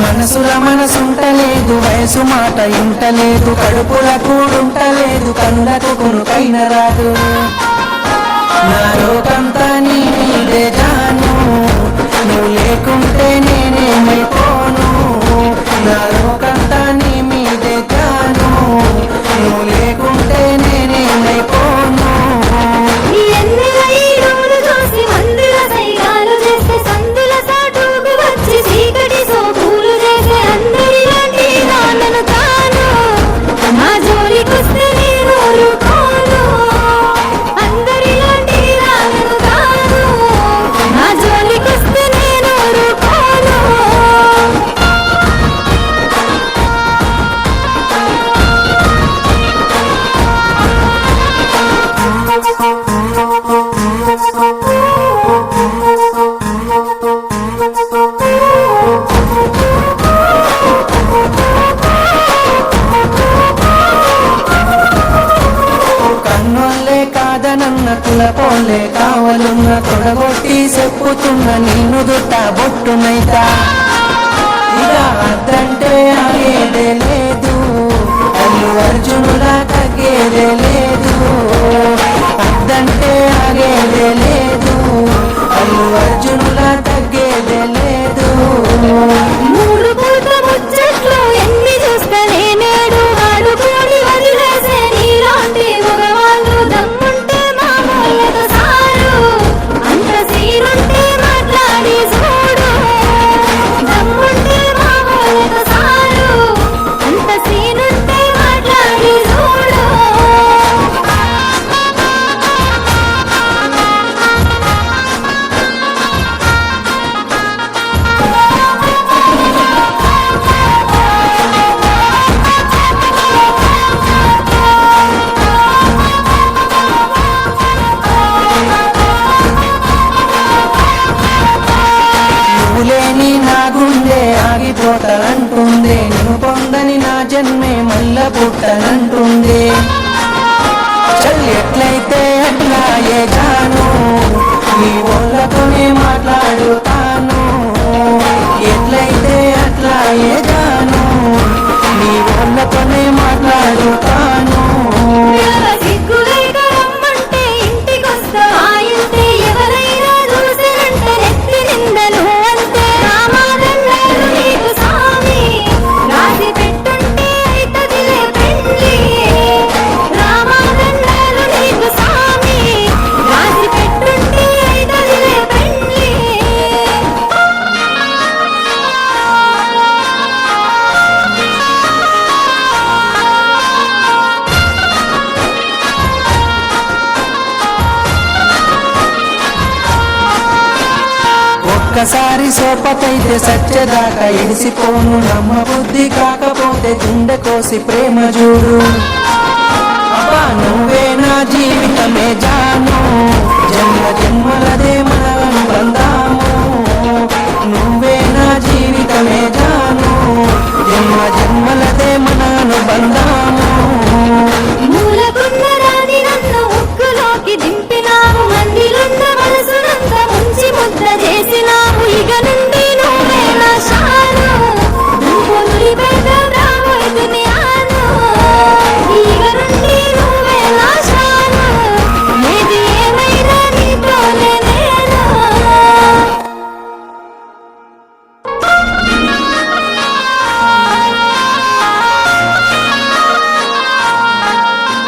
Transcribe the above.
మనసుల మనసుంటలేదు, వయసు మాట ఇంటలేదు, కడుపుల కూడుంటలేదు, కందకు కొనుకైన రాదు. నా లోకంతా నీ మీదే జాను, నువ్వు లేకుంటే నేనేమైపోను. నా లోకంతా నీ మీదే జాను, నువ్వు లేకుంటే నేనేమైపోను. కులపోలే కావలున్న తొడగొట్టి చెప్పుతున్న నిన్ను దుట్ట బొట్టునైతా. ఇక అద్దంటే ఆగేదే లేదు, అల్లు అర్జునులా తగ్గేదే లేదు. అద్దంటే ఆగేదే లేదు, అల్లు అర్జునులా తగ్గేదే లేదు. మూడు పూట ముచ్చట్లు ఎన్ని చూస్తేనే నేడు ఆడుకోని వదిలేసే నీలాంటి మగవాళ్ళు దమ్ముంటే మామూలుగా సారు. అంత సీనుంటే మాట్లాడి చూడు, దమ్ముంటే మామూలుగా సారు. అంత సీనుంటే మాట్లాడి చూడు. లేని నా గుండె ఆగిపోతానంటుంది, నువ్వు పొందని నా జన్మే మల్ల పుట్టనంటుంది. చల్ ఎట్లయితే అట్లా ఏగాను, నీ వాళ్ళతోనే మాట్లాడుతాను. ఎట్లయితే అట్లా ఏగాను, నీ వాళ్ళతోనే మాట్లాడుతాను. ఒక్కసారి సోపతైతే సత్యదాకా ఇడిసిపోను, నమ్మ బుద్ధి కాకపోతే గుండె కోసి ప్రేమ చూడు. అబ్బా నువ్వే నా జీవితం.